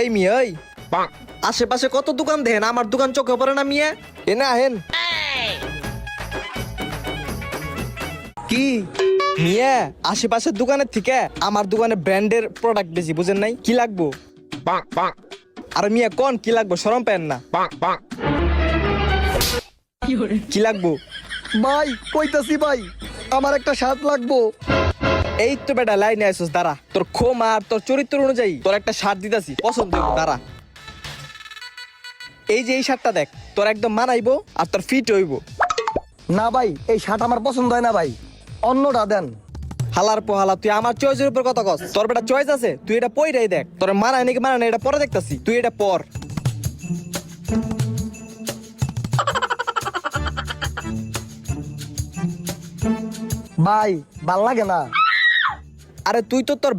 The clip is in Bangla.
এই মিয়া ওই আশেপাশে কত দোকান দেখেন, আমার দোকান চোখে পড়ে না মিয়া? এ না হেন কি মিয়া, আশেপাশের দোকানের থেকে আমার দোকানে ব্র্যান্ডের প্রোডাক্ট বেশি, বুঝেন নাই? কি লাগবো? আর মিয়া কোন কি লাগবো, শরম পেন না। কি লাগবো? ভাই কইতাছি ভাই, আমার একটা শার্ট লাগবো। এই তো বেটা লাইনে আসছিস, দাঁড়া। তোর খোম আর তোর চরিত্র অনুযায়ী তোর একটা শার্ট দিতাছি, পছন্দ হইব, দাঁড়া। এই যে এই শার্টটা দেখ, তোর একদম মানাইবো আর তোর ফিট হইব। না ভাই, এই শার্ট আমার পছন্দ হয় না ভাই, অন্যটা দেন। হালার পোহালা, তুই আমার চয়েসের উপর কথা কস? তোর বেটা চয়েস আছে, তুই এটা পইরাই দেখ। তোর মানায় নাকি মানায় না এটা পরে দেখতাছি, তুই এটা পর। ভাই ভাল লাগে না। আরে তুই তো তোর